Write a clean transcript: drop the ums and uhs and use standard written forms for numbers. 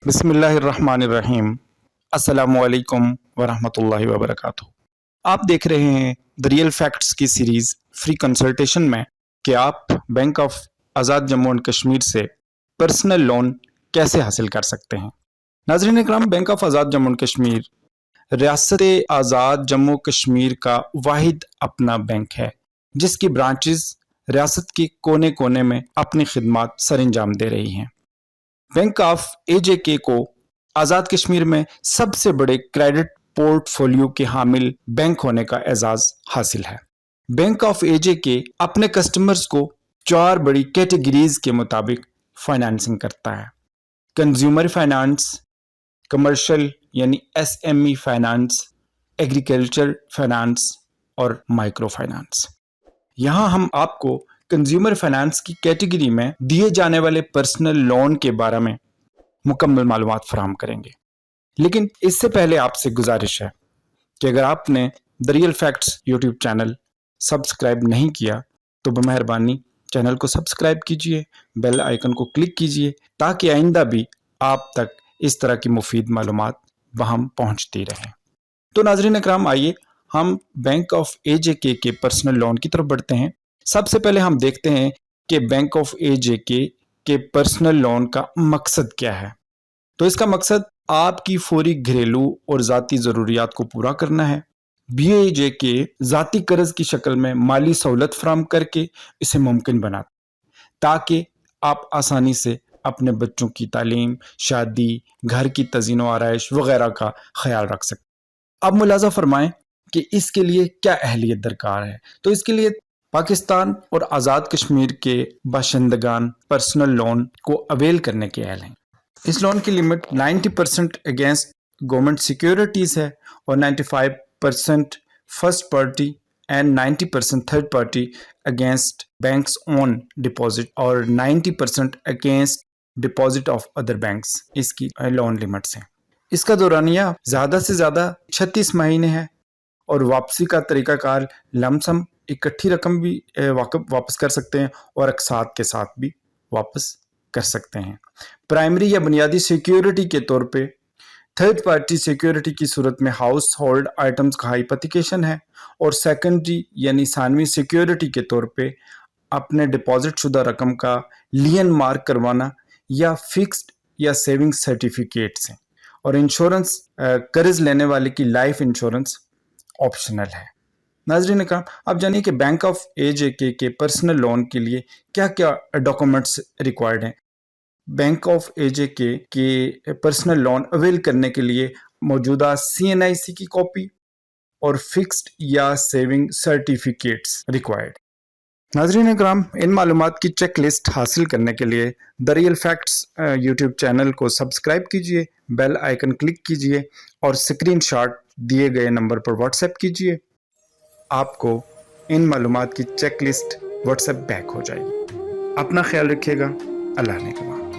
بسم اللہ الرحمن الرحیم۔ السلام علیکم ورحمۃ اللہ وبرکاتہ۔ آپ دیکھ رہے ہیں دا ریئل فیکٹس کی سیریز فری کنسلٹیشن میں کہ آپ bank of Azad Jammu and Kashmir سے پرسنل لون کیسے حاصل کر سکتے ہیں۔ ناظرین اکرام، bank of Azad Jammu and Kashmir ریاست آزاد جموں کشمیر کا واحد اپنا بینک ہے جس کی برانچز ریاست کے کونے کونے میں اپنی خدمات سر انجام دے رہی ہیں۔ بینک آف اے جے کے کو آزاد کشمیر میں سب سے بڑے کریڈٹ پورٹ فولیو کے حامل بینک ہونے کا اعزاز حاصل ہے۔ بینک آف اے جے کے اپنے کسٹمرز کو 4 بڑی کیٹیگریز کے مطابق فائنانسنگ کرتا ہے: کنزیومر فائنانس، کمرشل یعنی S M E finance, agriculture finance اور مائکرو فائنانس۔ یہاں ہم آپ کو کنزیومر فائنانس کی کیٹیگری میں دیے جانے والے پرسنل لون کے بارے میں مکمل معلومات فراہم کریں گے، لیکن اس سے پہلے آپ سے گزارش ہے کہ اگر آپ نے دا real facts YouTube channel subscribe نہیں کیا تو بمہربانی چینل کو سبسکرائب کیجئے، بیل آئیکن کو کلک کیجئے تاکہ آئندہ بھی آپ تک اس طرح کی مفید معلومات بہم پہنچتی رہیں۔ تو ناظرین اکرام، آئیے ہم بینک آف اے جے کے پرسنل لون کی طرف بڑھتے ہیں۔ سب سے پہلے ہم دیکھتے ہیں کہ بینک آف اے جے کے پرسنل لون کا مقصد کیا ہے۔ تو اس کا مقصد آپ کی فوری گھریلو اور ذاتی ضروریات کو پورا کرنا ہے۔ بی اے جے کے ذاتی قرض کی شکل میں مالی سہولت فراہم کر کے اسے ممکن بناتا تاکہ آپ آسانی سے اپنے بچوں کی تعلیم، شادی، گھر کی تزئین و آرائش وغیرہ کا خیال رکھ سکتے۔ اب ملاحظہ فرمائیں کہ اس کے لیے کیا اہلیت درکار ہے۔ تو اس کے لیے پاکستان اور آزاد کشمیر کے باشندگان پرسنل لون کو اویل کرنے کے اہل ہیں۔ اس لون کی لمٹ 90% اگینسٹ گورنمنٹ سیکیورٹیز ہے اور 95% first party and 90% third party against banks on deposit اور 90% against deposit of other banks اس کی لون لمٹس ہیں۔ اس کا دورانیہ زیادہ سے زیادہ 36 مہینے ہے اور واپسی کا طریقہ کار لم سم اکٹھی رقم بھی واپس کر سکتے ہیں اور اقساط کے ساتھ بھی واپس کر سکتے ہیں۔ پرائمری یا بنیادی سیکیورٹی کے طور پہ تھرڈ پارٹی سیکیورٹی کی صورت میں ہاؤس ہولڈ آئٹمز کا ہائپوتھیکیشن ہے اور سیکنڈری یعنی ثانوی سیکیورٹی کے طور پہ اپنے ڈپازٹ شدہ رقم کا لین مارک کروانا یا فکسڈ یا سیونگ سرٹیفکیٹس ہیں، اور انشورنس قرض لینے والے کی لائف انشورنس آپشنل ہے۔ ناظرین اکرام، آپ جانیے کہ بینک آف اے جے کے پرسنل لون کے لیے کیا کیا ڈاکومنٹس ریکوائرڈ ہیں۔ بینک آف اے جے کے پرسنل لون اویل کرنے کے لیے موجودہ CNIC کی کاپی اور فکسڈ یا سیونگ سرٹیفکیٹس ریکوائرڈ۔ ناظرین اکرام، ان معلومات کی چیک لسٹ حاصل کرنے کے لیے دا ریئل فیکٹس یوٹیوب چینل کو سبسکرائب کیجئے، بیل آئیکن کلک کیجئے اور اسکرین شاٹ دیے گئے نمبر پر واٹس ایپ کیجئے۔ آپ کو ان معلومات کی check list WhatsApp back ہو جائے گی۔ اپنا خیال رکھیے گا۔ اللہ نے کہا۔